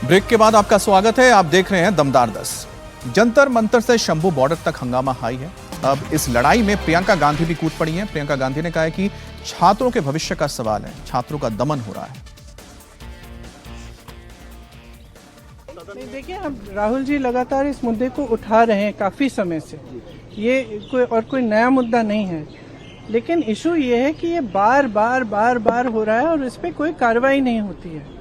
Break के बाद आपका स्वागत है। आप देख रहे हैं दमदार 10। जंतर मंतर से शंभू बॉर्डर तक हंगामा हाई है। अब इस लड़ाई में प्रियंका गांधी भी कूद पड़ी हैं। प्रियंका गांधी ने कहा है कि छात्रों के भविष्य का सवाल है, छात्रों का दमन हो रहा है। देखिए, हम राहुल जी लगातार इस मुद्दे को उठा रहे हैं काफी समय से। ये कोई नया मुद्दा नहीं है, लेकिन इशू ये है कि ये बार बार हो रहा है और इस पे कोई कार्रवाई नहीं होती है।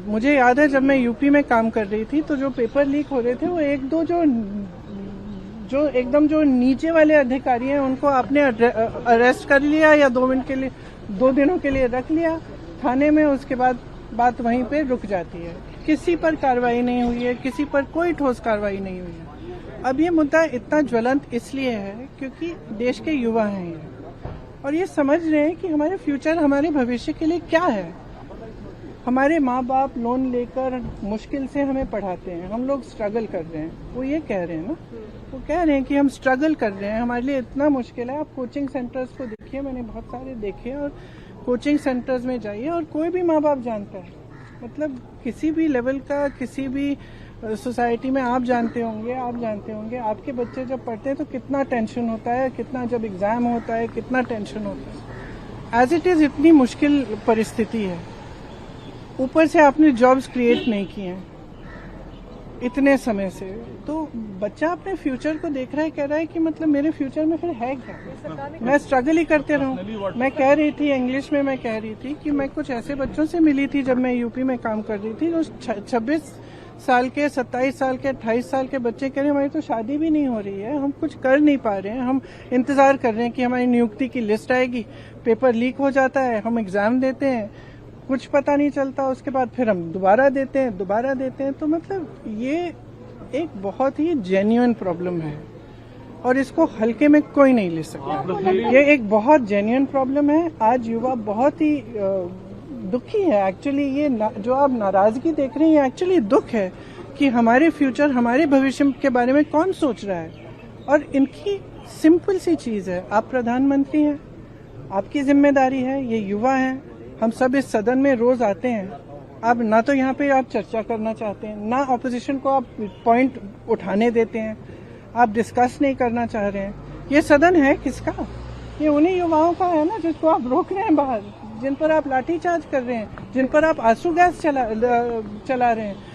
मुझे याद है जब मैं यूपी में काम कर रही थी तो जो पेपर लीक हो रहे थे वो एक दो जो एकदम जो नीचे वाले अधिकारी हैं उनको आपने अरेस्ट कर लिया या 2 दिनों के लिए रख लिया थाने में, उसके बाद बात वहीं पे रुक जाती है। किसी पर कार्रवाई नहीं हुई है, किसी पर कोई ठोस कार्रवाई नहीं हुई है। अब ये मुद्दा इतना ज्वलंत इसलिए है क्योंकि देश के युवा हैं ये, और ये समझ रहे हैं कि हमारे फ्यूचर, हमारे भविष्य के लिए क्या है। हमारे माँ बाप लोन लेकर मुश्किल से हमें पढ़ाते हैं, हम लोग स्ट्रगल कर रहे हैं। वो ये कह रहे हैं ना, वो कह रहे हैं कि हम स्ट्रगल कर रहे हैं, हमारे लिए इतना मुश्किल है। आप कोचिंग सेंटर्स को देखिए, मैंने बहुत सारे देखे, और कोचिंग सेंटर्स में जाइए और कोई भी माँ बाप जानता है, मतलब किसी भी लेवल का, किसी भी सोसाइटी में आप जानते होंगे आपके बच्चे जब पढ़ते हैं तो कितना टेंशन होता है, कितना जब एग्जाम होता है कितना टेंशन होता है। एज इट इज इतनी मुश्किल परिस्थिति है, ऊपर से आपने जॉब्स क्रिएट नहीं किए हैं इतने समय से, तो बच्चा अपने फ्यूचर को देख रहा है, कह रहा है कि मतलब मेरे फ्यूचर में फिर है क्या, मैं स्ट्रगल ही करते रहूं। मैं कह रही थी इंग्लिश में, मैं कह रही थी कि मैं कुछ ऐसे बच्चों से मिली थी जब मैं यूपी में काम कर रही थी, जो 26 साल के, 27 साल के, 28 साल के बच्चे कह रहे हैं हमारी तो शादी भी नहीं हो रही है, हम कुछ कर नहीं पा रहे हैं, हम इंतजार कर रहे हैं कि हमारी नियुक्ति की लिस्ट आएगी, पेपर लीक हो जाता है, हम एग्जाम देते हैं, कुछ पता नहीं चलता, उसके बाद फिर हम दोबारा देते हैं। तो मतलब ये एक बहुत ही जेन्युइन प्रॉब्लम है और इसको हल्के में कोई नहीं ले सकता। ये एक बहुत जेन्युइन प्रॉब्लम है। आज युवा बहुत ही दुखी है एक्चुअली। ये जो आप नाराजगी देख रहे हैं ये एक्चुअली दुख है कि हमारे फ्यूचर, हमारे भविष्य के बारे में कौन सोच रहा है। और इनकी सिंपल सी चीज है, आप प्रधानमंत्री हैं, आपकी जिम्मेदारी है, ये युवा हैं, हम सब इस सदन में रोज आते हैं। अब ना तो यहाँ पे आप चर्चा करना चाहते हैं, ना ऑपोजिशन को आप पॉइंट उठाने देते हैं, आप डिस्कस नहीं करना चाह रहे हैं। ये सदन है किसका? ये उन्हीं युवाओं का है ना जिसको आप रोक रहे हैं बाहर, जिन पर आप लाठीचार्ज कर रहे हैं, जिन पर आप आंसू गैस चला रहे हैं।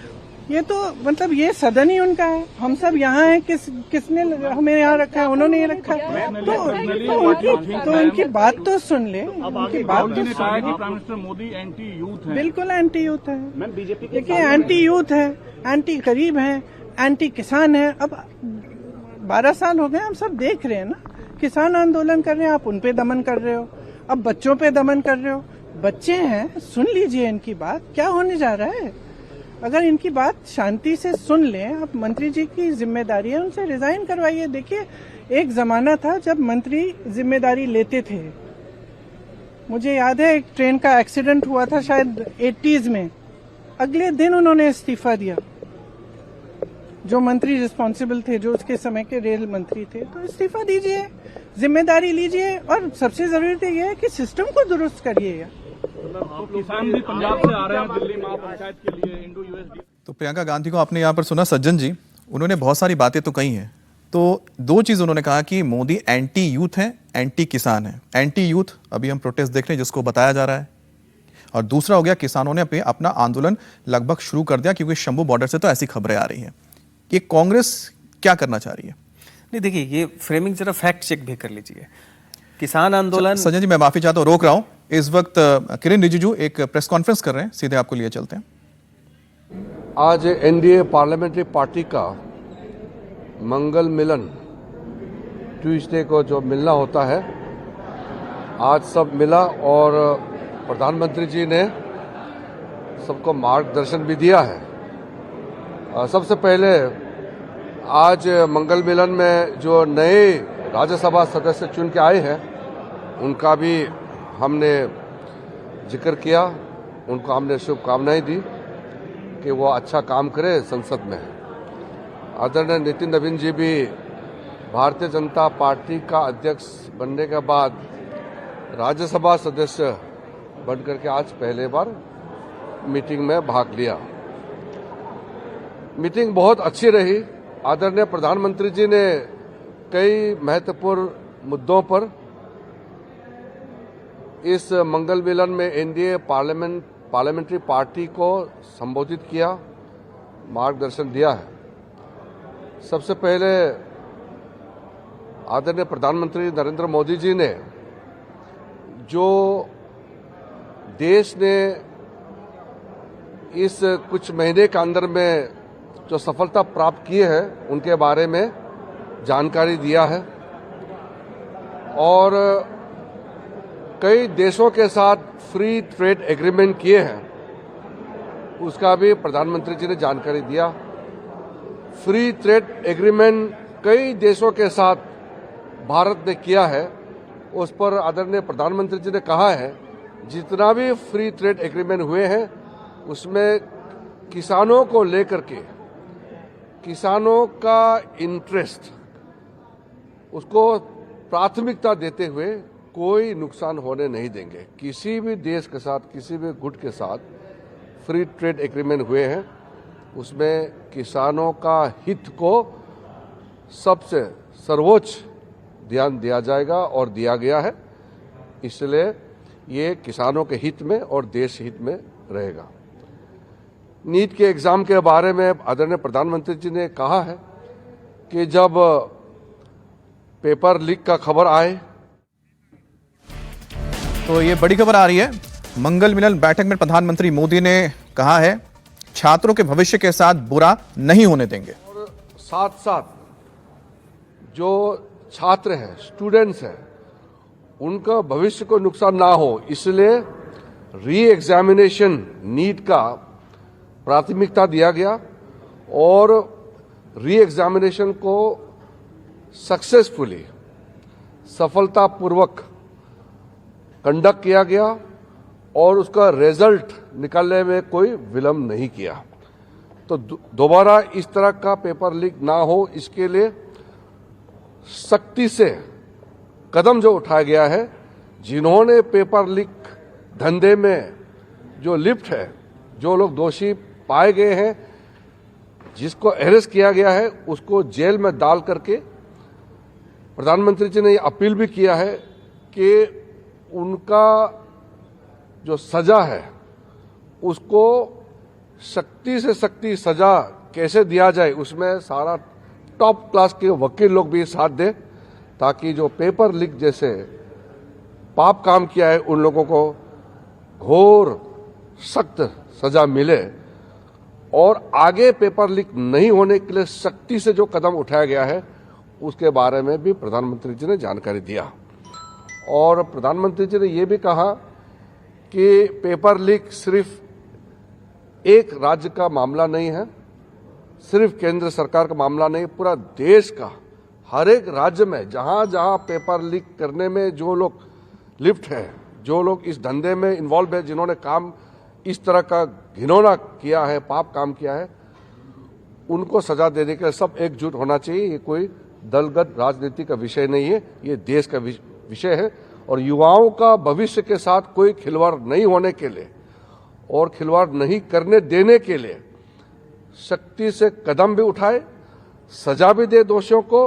ये तो मतलब ये सदन ही उनका है, हम सब यहाँ हैं, किसने हमें यहाँ रखा है? उन्होंने ये रखा है। तो उनकी बात तो सुन ले, उनकी बात तो सुन। Prime minister Modi anti youth है। बिल्कुल एंटी यूथ है। देखिए, एंटी यूथ है, एंटी गरीब है, एंटी किसान है। अब 12 साल हो गए, हम सब देख रहे हैं ना, किसान आंदोलन कर रहे हैं, आप उनपे दमन कर रहे हो, अब बच्चों पे दमन कर रहे हो। बच्चे हैं, सुन लीजिए इनकी बात, क्या होने जा रहा है। अगर इनकी बात शांति से सुन लें, आप मंत्री जी की जिम्मेदारी है, उनसे रिजाइन करवाइए। देखिए, एक जमाना था जब मंत्री जिम्मेदारी लेते थे। मुझे याद है एक ट्रेन का एक्सीडेंट हुआ था शायद 80s में, अगले दिन उन्होंने इस्तीफा दिया। जो मंत्री रिस्पॉन्सिबल थे, जो उसके समय के रेल मंत्री थे, तो इस्तीफा दीजिए, जिम्मेदारी लीजिए, और सबसे जरूरी तो यह है कि सिस्टम को दुरुस्त करिए। तो किसान भी पंजाब से आ रहे हैं दिल्ली महापंचायत के लिए इंडो यूएसडी। तो प्रियंका गांधी को आपने यहाँ पर सुना सज्जन जी, उन्होंने बहुत सारी बातें तो कही हैं। तो 2 चीज उन्होंने कहा कि मोदी एंटी यूथ है, एंटी किसान है। एंटी यूथ अभी हम प्रोटेस्ट देख रहे हैं जिसको बताया जा रहा है, और दूसरा हो गया किसानों ने अपना आंदोलन लगभग शुरू कर दिया क्योंकि शंभू बॉर्डर से तो ऐसी खबरें आ रही हैं। ये कांग्रेस क्या करना चाह रही है? नहीं, देखिए, ये फ्रेमिंग जरा फैक्ट चेक भी कर लीजिए। किसान आंदोलन, सज्जन जी मैं माफी चाहता हूँ, रोक रहा हूँ। इस वक्त किरेन रिजिजू एक प्रेस कॉन्फ्रेंस कर रहे हैं, सीधे आपको लिए चलते हैं। आज एनडीए पार्लियामेंट्री पार्टी का मंगल मिलन ट्यूसडे को जो मिलना होता है, आज सब मिला और प्रधानमंत्री जी ने सबको मार्गदर्शन भी दिया है। सबसे पहले आज मंगल मिलन में जो नए राज्यसभा सदस्य चुन के आए हैं उनका भी हमने जिक्र किया, उनको हमने शुभकामनाएं दी कि वो अच्छा काम करे संसद में। आदरणीय नितिन नवीन जी भी भारतीय जनता पार्टी का अध्यक्ष बनने के बाद राज्यसभा सदस्य बनकर के आज पहले बार मीटिंग में भाग लिया। मीटिंग बहुत अच्छी रही। आदरणीय प्रधानमंत्री जी ने कई महत्वपूर्ण मुद्दों पर इस मंगल मिलन में एनडीए पार्लियामेंट्री पार्टी को संबोधित किया, मार्गदर्शन दिया है। सबसे पहले आदरणीय प्रधानमंत्री नरेंद्र मोदी जी ने जो देश ने इस कुछ महीने के अंदर में जो सफलता प्राप्त किए हैं उनके बारे में जानकारी दिया है और कई देशों के साथ फ्री ट्रेड एग्रीमेंट किए हैं, उसका भी प्रधानमंत्री जी ने जानकारी दिया। फ्री ट्रेड एग्रीमेंट कई देशों के साथ भारत ने किया है, उस पर आदरणीय प्रधानमंत्री जी ने कहा है जितना भी फ्री ट्रेड एग्रीमेंट हुए हैं उसमें किसानों को लेकर के, किसानों का इंटरेस्ट, उसको प्राथमिकता देते हुए कोई नुकसान होने नहीं देंगे। किसी भी देश के साथ, किसी भी गुट के साथ फ्री ट्रेड एग्रीमेंट हुए हैं उसमें किसानों का हित को सबसे सर्वोच्च ध्यान दिया जाएगा और दिया गया है, इसलिए ये किसानों के हित में और देश हित में रहेगा। नीट के एग्जाम के बारे में आदरणीय प्रधानमंत्री जी ने कहा है कि जब पेपर लीक का खबर आए, तो ये बड़ी खबर आ रही है। मंगल मिलन बैठक में प्रधानमंत्री मोदी ने कहा है छात्रों के भविष्य के साथ बुरा नहीं होने देंगे और साथ साथ जो छात्र हैं, स्टूडेंट्स हैं, उनका भविष्य को नुकसान ना हो इसलिए री एग्जामिनेशन नीट का प्राथमिकता दिया गया और री एग्जामिनेशन को सक्सेसफुली, सफलतापूर्वक कंडक्ट किया गया और उसका रिजल्ट निकालने में कोई विलंब नहीं किया। तो दोबारा इस तरह का पेपर लीक ना हो इसके लिए सख्ती से कदम जो उठाया गया है, जिन्होंने पेपर लीक धंधे में जो लिप्त है, जो लोग दोषी पाए गए हैं, जिसको अरेस्ट किया गया है, उसको जेल में डाल करके प्रधानमंत्री जी ने ये अपील भी किया है कि उनका जो सजा है उसको सख्ती से सख्ती सजा कैसे दिया जाए, उसमें सारा टॉप क्लास के वकील लोग भी साथ दें ताकि जो पेपर लीक जैसे पाप काम किया है उन लोगों को घोर सख्त सजा मिले और आगे पेपर लीक नहीं होने के लिए सख्ती से जो कदम उठाया गया है उसके बारे में भी प्रधानमंत्री जी ने जानकारी दिया। और प्रधानमंत्री जी ने यह भी कहा कि पेपर लीक सिर्फ एक राज्य का मामला नहीं है, सिर्फ केंद्र सरकार का मामला नहीं, पूरा देश का हर एक राज्य में जहां जहां पेपर लीक करने में जो लोग लिप्त है, जो लोग इस धंधे में इन्वॉल्व है, जिन्होंने काम इस तरह का घिनौना किया है, पाप काम किया है, उनको सजा देने के लिए सब एकजुट होना चाहिए। ये कोई दलगत राजनीति का विषय नहीं है, ये देश का विषय है और युवाओं का भविष्य के साथ कोई खिलवाड़ नहीं होने के लिए और खिलवाड़ नहीं करने देने के लिए सख्ती से कदम भी उठाए, सजा भी दे दोषियों को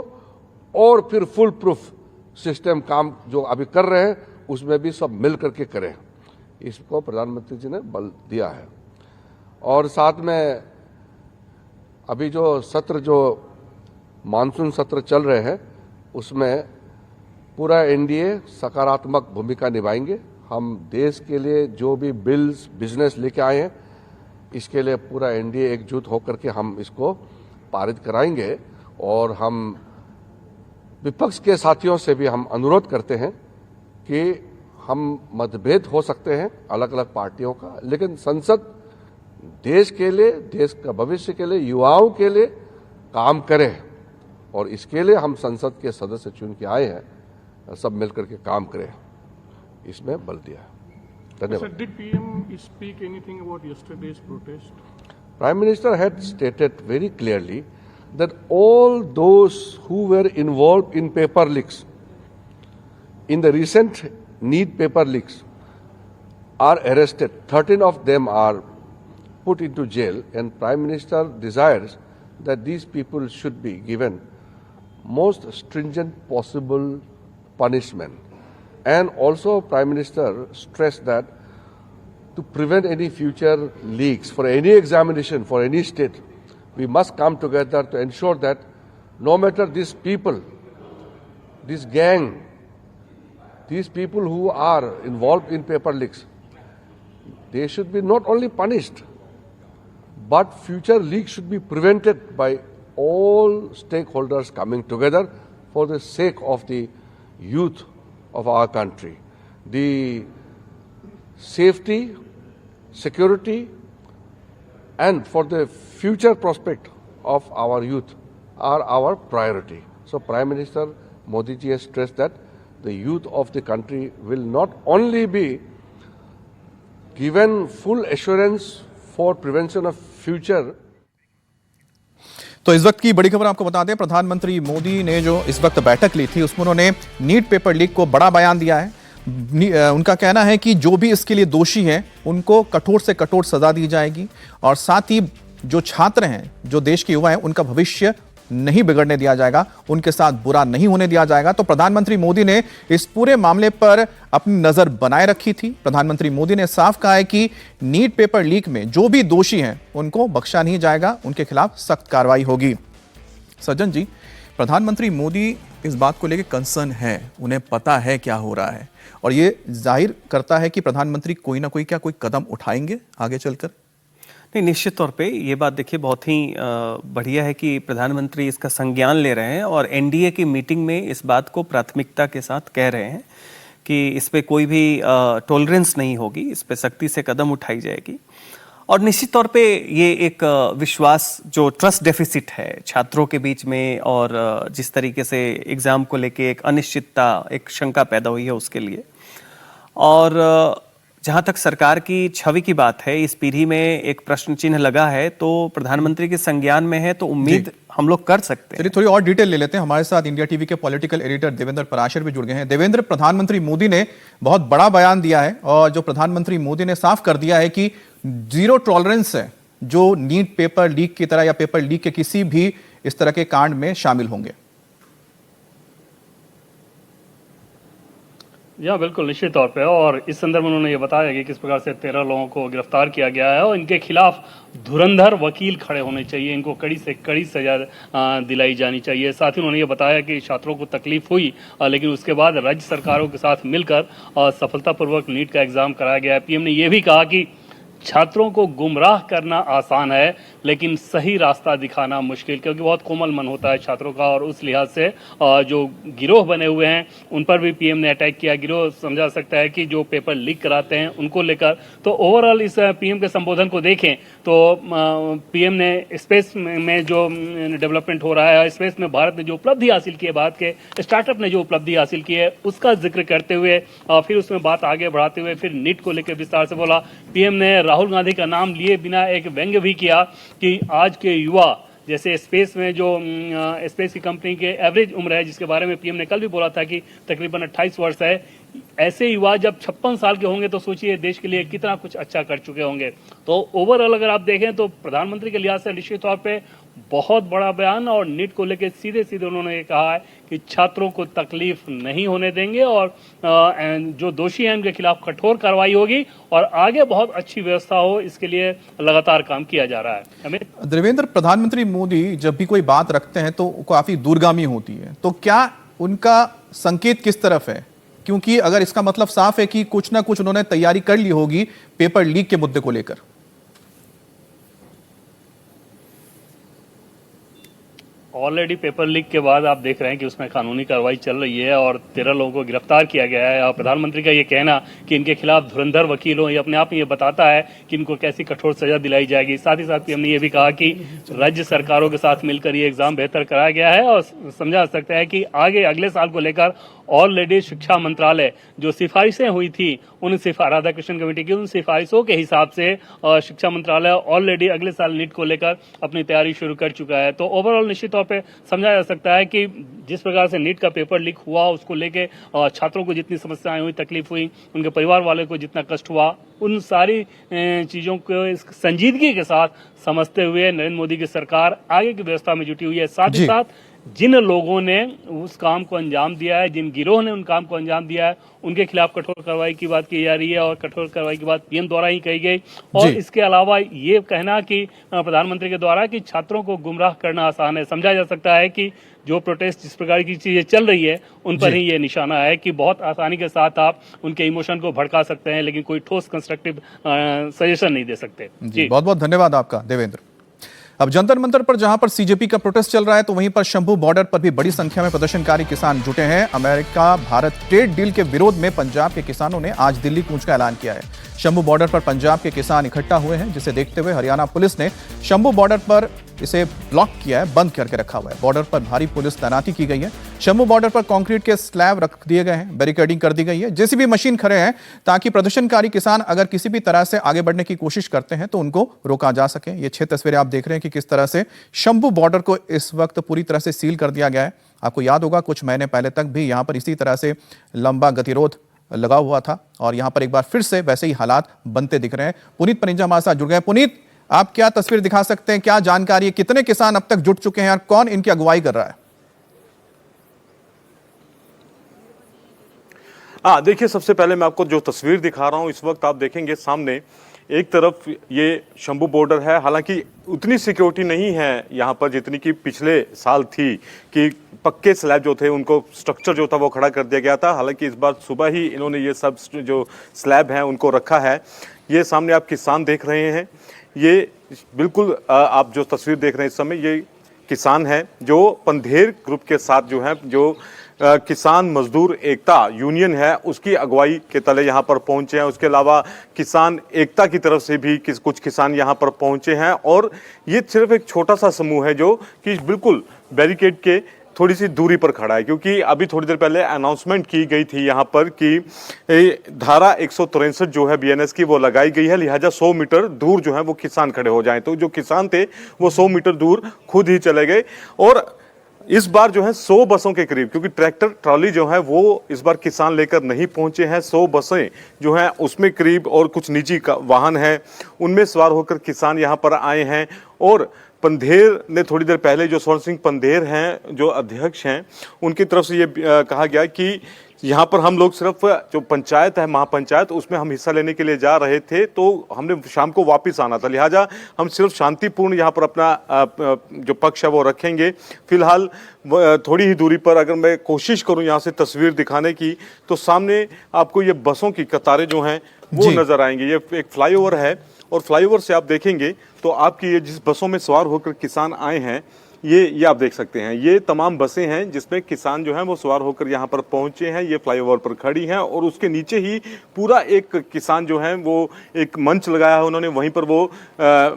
और फिर फुल प्रूफ सिस्टम काम जो अभी कर रहे हैं उसमें भी सब मिल करके करें, इसको प्रधानमंत्री जी ने बल दिया है। और साथ में अभी जो सत्र, जो मानसून सत्र चल रहे हैं उसमें पूरा एनडीए सकारात्मक भूमिका निभाएंगे। हम देश के लिए जो भी बिल्स, बिजनेस लेके आए हैं इसके लिए पूरा एनडीए एकजुट होकर के हम इसको पारित कराएंगे और हम विपक्ष के साथियों से भी हम अनुरोध करते हैं कि हम मतभेद हो सकते हैं अलग अलग पार्टियों का, लेकिन संसद देश के लिए, देश का भविष्य के लिए, युवाओं के लिए काम करे और इसके लिए हम संसद के सदस्य चुन के आए हैं, सब मिलकर के काम करें, इसमें बल दिया। धन्यवाद। Did PM speak anything about yesterday's protest? Prime Minister had stated very clearly that all those who were involved in paper leaks, in the recent NEET paper leaks, are arrested. 13 of them are put into jail, and Prime Minister desires that these people should be given most stringent possible punishment. And also Prime Minister stressed that to prevent any future leaks for any examination for any state, we must come together to ensure that no matter these people, this gang, these people who are involved in paper leaks, they should be not only punished, but future leaks should be prevented by all stakeholders coming together for the sake of the youth of our country. The safety, security, and for the future prospect of our youth are our priority. So Prime Minister Modi ji has stressed that the youth of the country will not only be given full assurance for prevention of future. तो इस वक्त की बड़ी खबर आपको बता दें, प्रधानमंत्री मोदी ने जो इस वक्त बैठक ली थी उसमें उन्होंने नीट पेपर लीक को बड़ा बयान दिया है। उनका कहना है कि जो भी इसके लिए दोषी हैं उनको कठोर से कठोर सजा दी जाएगी और साथ ही जो छात्र हैं, जो देश के युवा हैं, उनका भविष्य नहीं बिगड़ने दिया जाएगा, उनके साथ बुरा नहीं होने दिया जाएगा। तो प्रधानमंत्री मोदी ने इस पूरे मामले पर अपनी नजर बनाए रखी थी। प्रधानमंत्री मोदी ने साफ कहा है कि नीट पेपर लीक में जो भी दोषी हैं उनको बख्शा नहीं जाएगा, उनके खिलाफ सख्त कार्रवाई होगी। सज्जन जी, प्रधानमंत्री मोदी इस बात को लेकर कंसर्न है, उन्हें पता है क्या हो रहा है और ये जाहिर करता है कि प्रधानमंत्री कोई ना कोई कदम उठाएंगे आगे चलकर। नहीं, निश्चित तौर पे ये बात देखिए बहुत ही बढ़िया है कि प्रधानमंत्री इसका संज्ञान ले रहे हैं और एनडीए की मीटिंग में इस बात को प्राथमिकता के साथ कह रहे हैं कि इस पे कोई भी टॉलरेंस नहीं होगी, इस पे सख्ती से कदम उठाई जाएगी। और निश्चित तौर पे ये एक विश्वास, जो ट्रस्ट डेफिसिट है छात्रों के बीच में और जिस तरीके से एग्ज़ाम को लेके एक अनिश्चितता, एक शंका पैदा हुई है उसके लिए। और जहां तक सरकार की छवि की बात है, इस पीढ़ी में एक प्रश्न चिन्ह लगा है तो प्रधानमंत्री के संज्ञान में है, तो उम्मीद हम लोग कर सकते हैं। चलिए थोड़ी और डिटेल ले लेते हैं। हमारे साथ इंडिया टीवी के पॉलिटिकल एडिटर देवेंद्र पराशर भी जुड़ गए हैं। देवेंद्र, प्रधानमंत्री मोदी ने बहुत बड़ा बयान दिया है और जो प्रधानमंत्री मोदी ने साफ कर दिया है कि जीरो टॉलरेंस है जो नीट पेपर लीक की तरह या पेपर लीक के किसी भी इस तरह के कांड में शामिल होंगे। या बिल्कुल निश्चित तौर पे, और इस संदर्भ में उन्होंने ये बताया कि किस प्रकार से 13 लोगों को गिरफ्तार किया गया है और इनके खिलाफ धुरंधर वकील खड़े होने चाहिए, इनको कड़ी से कड़ी सजा दिलाई जानी चाहिए। साथ ही उन्होंने ये बताया कि छात्रों को तकलीफ हुई लेकिन उसके बाद राज्य सरकारों के साथ मिलकर सफलतापूर्वक नीट का एग्जाम कराया गया है। पीएम ने यह भी कहा कि छात्रों को गुमराह करना आसान है लेकिन सही रास्ता दिखाना मुश्किल, क्योंकि बहुत कोमल मन होता है छात्रों का और उस लिहाज से जो गिरोह बने हुए हैं उन पर भी पीएम ने अटैक किया। गिरोह समझा सकता है कि जो पेपर लीक कराते हैं उनको लेकर। तो ओवरऑल इस पीएम के संबोधन को देखें तो पीएम ने स्पेस में जो डेवलपमेंट हो रहा है, स्पेस में भारत ने जो उपलब्धि हासिल की है, भारत के स्टार्टअप ने जो उपलब्धि हासिल की है उसका जिक्र करते हुए फिर उसमें बात आगे बढ़ाते हुए फिर नीट को लेकर विस्तार से बोला। पीएम ने राहुल गांधी का नाम लिए बिना एक व्यंग्य भी किया कि आज के युवा, जैसे स्पेस में जो स्पेस की कंपनी के एवरेज उम्र है जिसके बारे में पीएम ने कल भी बोला था कि तकरीबन 28 वर्ष है, ऐसे युवा जब 56 साल के होंगे तो सोचिए देश के लिए कितना कुछ अच्छा कर चुके होंगे। तो ओवरऑल अगर आप देखें तो प्रधानमंत्री के लिहाज से निश्चित तौर पे बहुत बड़ा बयान, और नीट को लेकर सीधे सीधे उन्होंने ये कहा है कि छात्रों को तकलीफ नहीं होने देंगे और जो दोषी हैं उनके खिलाफ कठोर कार्रवाई होगी और आगे बहुत अच्छी व्यवस्था हो, इसके लिए लगातार काम किया जा रहा है। देवेंद्र, प्रधानमंत्री मोदी जब भी कोई बात रखते हैं तो काफी दूरगामी होती है, तो क्या उनका संकेत किस तरफ है? क्योंकि अगर इसका मतलब साफ है कि कुछ ना कुछ उन्होंने तैयारी कर ली होगी पेपर लीक के मुद्दे को लेकर। ऑलरेडी पेपर लीक के बाद आप देख रहे हैं कि उसमें कानूनी कार्रवाई चल रही है और 13 लोगों को गिरफ्तार किया गया है। और प्रधानमंत्री का ये कहना कि इनके खिलाफ धुरंधर वकील हो, ये अपने आप में ये बताता है कि इनको कैसी कठोर सजा दिलाई जाएगी। साथ ही साथ पीएम ने ये भी कहा कि राज्य सरकारों के साथ मिलकर ये एग्जाम बेहतर कराया गया है और समझा सकता है कि आगे अगले साल को लेकर ऑलरेडी शिक्षा मंत्रालय जो सिफारिशें हुई थी उन राधाकृष्णन कमेटी की उन सिफारिशों के हिसाब से शिक्षा मंत्रालय ऑलरेडी अगले साल नीट को लेकर अपनी तैयारी शुरू कर चुका है। तो ओवरऑल निश्चित तौर पे समझा जा सकता है कि जिस प्रकार से नीट का पेपर लीक हुआ उसको लेके छात्रों को जितनी समस्याएं हुई, तकलीफ हुई, उनके परिवार वाले को जितना कष्ट हुआ, उन सारी चीज़ों को इस संजीदगी के साथ समझते हुए नरेंद्र मोदी की सरकार आगे की व्यवस्था में जुटी हुई है। साथ ही साथ जिन लोगों ने उस काम को अंजाम दिया है, जिन गिरोह ने उन काम को अंजाम दिया है, उनके खिलाफ कठोर कार्रवाई की बात की जा रही है और कठोर कार्रवाई की बात पीएम द्वारा ही कही गई। और इसके अलावा ये कहना कि प्रधानमंत्री के द्वारा कि छात्रों को गुमराह करना आसान है, समझा जा सकता है कि जो प्रोटेस्ट जिस प्रकार की चीजें चल रही है उन पर ही ये निशाना है कि बहुत आसानी के साथ आप उनके इमोशन को भड़का सकते हैं, लेकिन कोई ठोस कंस्ट्रक्टिव सजेशन नहीं दे सकते। जी बहुत बहुत धन्यवाद आपका देवेंद्र। अब जंतर मंतर पर जहां पर सीजेपी का प्रोटेस्ट चल रहा है, तो वहीं पर शंभू बॉर्डर पर भी बड़ी संख्या में प्रदर्शनकारी किसान जुटे हैं। अमेरिका भारत ट्रेड डील के विरोध में पंजाब के किसानों ने आज दिल्ली कूच का ऐलान किया है। शंभू बॉर्डर पर पंजाब के किसान इकट्ठा हुए हैं, जिसे देखते हुए हरियाणा पुलिस ने शंभू बॉर्डर पर इसे ब्लॉक किया है, बंद करके रखा हुआ है। बॉर्डर पर भारी पुलिस तैनाती की गई है। शंभू बॉर्डर पर कंक्रीट के स्लैब रख दिए गए हैं, बैरिकेडिंग कर दी गई है, जेसीबी मशीन खड़े हैं ताकि प्रदर्शनकारी किसान अगर किसी भी तरह से आगे बढ़ने की कोशिश करते हैं तो उनको रोका जा सके। ये 6 तस्वीरें आप देख रहे हैं कि किस तरह से शंभू बॉर्डर को इस वक्त पूरी तरह से सील कर दिया गया है। आपको याद होगा कुछ महीने पहले तक भी यहां पर इसी तरह से लंबा गतिरोध लगा हुआ था और यहां पर एक बार फिर से वैसे ही हालात बनते दिख रहे हैं। पुनीत परिंजा हमारे साथ जुड़ गए। पुनीत, आप क्या तस्वीर दिखा सकते हैं, क्या जानकारी है, कितने किसान अब तक जुट चुके हैं और कौन इनकी अगुवाई कर रहा है? देखिए, सबसे पहले मैं आपको जो तस्वीर दिखा रहा हूं इस वक्त आप देखेंगे सामने एक तरफ ये शंभू बॉर्डर है। हालांकि उतनी सिक्योरिटी नहीं है यहाँ पर जितनी कि पिछले साल थी कि पक्के स्लैब जो थे उनको स्ट्रक्चर जो था वो खड़ा कर दिया गया था। हालांकि इस बार सुबह ही इन्होंने ये सब जो स्लैब हैं उनको रखा है। ये सामने आप किसान देख रहे हैं, ये बिल्कुल आप जो तस्वीर देख रहे हैं इस समय ये किसान है जो पंधेर ग्रुप के साथ जो है जो किसान मजदूर एकता यूनियन है उसकी अगुवाई के तले यहाँ पर पहुंचे हैं। उसके अलावा किसान एकता की तरफ से भी कुछ किसान यहाँ पर पहुंचे हैं और ये सिर्फ एक छोटा सा समूह है जो कि बिल्कुल बैरिकेड के थोड़ी सी दूरी पर खड़ा है, क्योंकि अभी थोड़ी देर पहले अनाउंसमेंट की गई थी यहाँ पर कि धारा 163 जो है बीएनएस की वो लगाई गई है, लिहाजा 100 मीटर दूर जो है वो किसान खड़े हो जाएं। तो जो किसान थे वो 100 मीटर दूर खुद ही चले गए और इस बार जो है 100 बसों के करीब, क्योंकि ट्रैक्टर ट्रॉली जो है वो इस बार किसान लेकर नहीं पहुंचे हैं, 100 बसें जो हैं उसमें करीब और कुछ निजी वाहन हैं उनमें सवार होकर किसान यहाँ पर आए हैं। और पंधेर ने थोड़ी देर पहले जो स्वर्ण सिंह पंधेर हैं जो अध्यक्ष हैं उनकी तरफ से ये कहा गया कि यहाँ पर हम लोग सिर्फ जो पंचायत है महापंचायत उसमें हम हिस्सा लेने के लिए जा रहे थे, तो हमने शाम को वापस आना था, लिहाजा हम सिर्फ शांतिपूर्ण यहाँ पर अपना जो पक्ष है वो रखेंगे। फिलहाल थोड़ी ही दूरी पर अगर मैं कोशिश करूँ यहाँ से तस्वीर दिखाने की तो सामने आपको ये बसों की कतारें जो हैं वो नजर आएंगी। ये एक फ्लाईओवर है और फ्लाईओवर से आप देखेंगे तो आपकी ये जिस बसों में सवार होकर किसान आए हैं ये आप देख सकते हैं, ये तमाम बसें हैं जिसमें किसान जो हैं वो सवार होकर यहाँ पर पहुंचे हैं। ये फ्लाईओवर पर खड़ी हैं और उसके नीचे ही पूरा एक किसान जो है वो एक मंच लगाया है उन्होंने, वहीं पर वो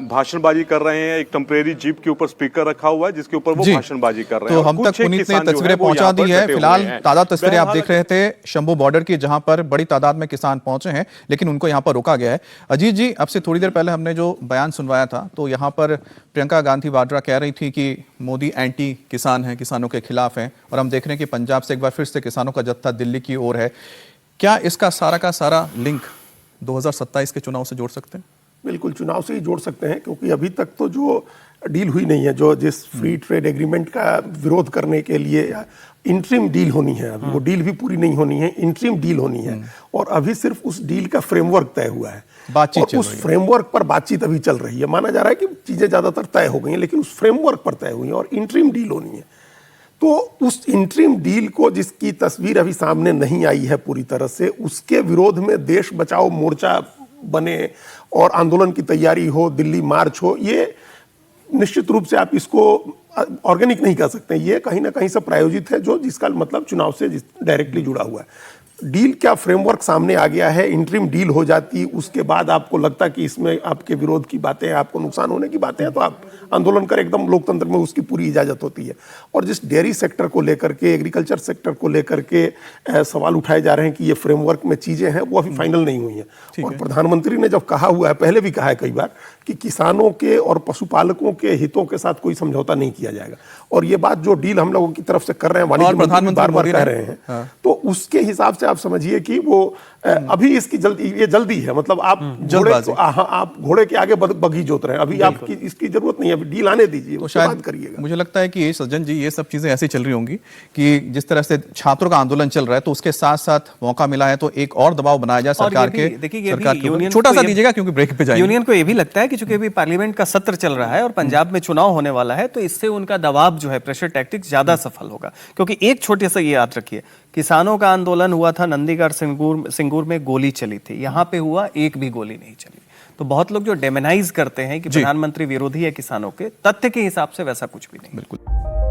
भाषणबाजी कर रहे हैं। एक टेम्परेरी जीप के ऊपर स्पीकर रखा हुआ है जिसके ऊपर वो भाषणबाजी कर रहे हैं। तो हम तक पुनीत ने तस्वीरें पहुंचा दी है। फिलहाल ताजा तस्वीरें आप देख रहे थे शंभू बॉर्डर की, जहां पर बड़ी तादाद में किसान पहुंचे हैं लेकिन उनको यहाँ पर रोका गया है। अजीत जी, अब से थोड़ी देर पहले हमने जो बयान सुनवाया था तो यहाँ पर प्रियंका गांधी वाड्रा कह रही थी कि मोदी एंटी किसान है, किसानों के खिलाफ हैं, और हम देख रहे हैं कि पंजाब से एक बार फिर से किसानों का जत्था दिल्ली की ओर है। क्या इसका सारा का सारा लिंक 2027 के चुनाव से जोड़ सकते हैं? बिल्कुल चुनाव से ही जोड़ सकते हैं, क्योंकि अभी तक तो जो डील हुई नहीं है, जो जिस फ्री ट्रेड एग्रीमेंट का विरोध करने के लिए इंटरिम डील होनी है, अभी वो डील भी पूरी नहीं होनी है, इंटरिम डील होनी है और अभी सिर्फ उस डील का फ्रेमवर्क तय हुआ है, बातचीत, और उस फ्रेमवर्क पर बातचीत अभी चल रही है। माना जा रहा है कि चीजें ज्यादातर तय हो गई हैं लेकिन उस फ्रेमवर्क पर तय हुई है और इंटरिम डील होनी है। तो उस इंटरिम डील को जिसकी तस्वीर अभी सामने नहीं आई है पूरी तरह से, उसके विरोध में देश बचाओ मोर्चा बने और आंदोलन की तैयारी हो, दिल्ली मार्च हो, ये निश्चित रूप से आप इसको ऑर्गेनिक नहीं कह सकते, ये कहीं ना कहीं से प्रायोजित है, जो जिसका मतलब चुनाव से डायरेक्टली जुड़ा हुआ है। डील क्या फ्रेमवर्क सामने आ गया है, इंटरिम डील हो जाती, उसके बाद आपको लगता कि इसमें आपके विरोध की बातें हैं, आपको नुकसान होने की बातें हैं, तो आप आंदोलन करें, एकदम लोकतंत्र में उसकी पूरी इजाजत होती है। और जिस डेयरी सेक्टर को लेकर के, एग्रीकल्चर सेक्टर को लेकर के सवाल उठाए जा रहे हैं कि ये फ्रेमवर्क में चीजें हैं, वो अभी फाइनल नहीं हुई हैं। और प्रधानमंत्री ने जब कहा हुआ है, पहले भी कहा है कई बार, कि किसानों के और पशुपालकों के हितों के साथ कोई समझौता नहीं किया जाएगा। और ये बात जो डील हम लोगों की तरफ से कर रहे हैं, वाणिज्य मंत्री बार बार कह रहे हैं, तो उसके हिसाब से आप समझिए कि वो अभी इसकी जल्दी है, मतलब आप घोड़े के आगे बगी जोत रहे हैं, अभी आपकी इसकी जरूरत नहीं है, अभी डील आने दीजिए, तो उसके बाद करिएगा। मुझे लगता है कि सज्जन जी, ये सब चीजें ऐसी चल रही होंगी कि जिस तरह से छात्रों का आंदोलन चल रहा है, तो उसके साथ साथ मौका मिला है तो एक और दबाव बनाया जाए सरकार के। देखिए, छोटा सा दीजिएगा क्योंकि ब्रेक पे जाएंगे। यूनियन को ये भी लगता है कि चूंकि अभी पार्लियामेंट का सत्र चल रहा है और पंजाब में चुनाव होने वाला है, तो इससे उनका दबाव जो है, प्रेशर टैक्टिक्स ज्यादा सफल होगा। क्योंकि एक छोटे सा ये याद रखिए, किसानों का आंदोलन हुआ था नंदीगढ़ सिंगूर में, गोली चली थी, यहां पे हुआ एक भी गोली नहीं चली। तो बहुत लोग जो डेमोनाइज करते हैं कि प्रधानमंत्री विरोधी है किसानों के, तथ्य के हिसाब से वैसा कुछ भी नहीं। बिल्कुल।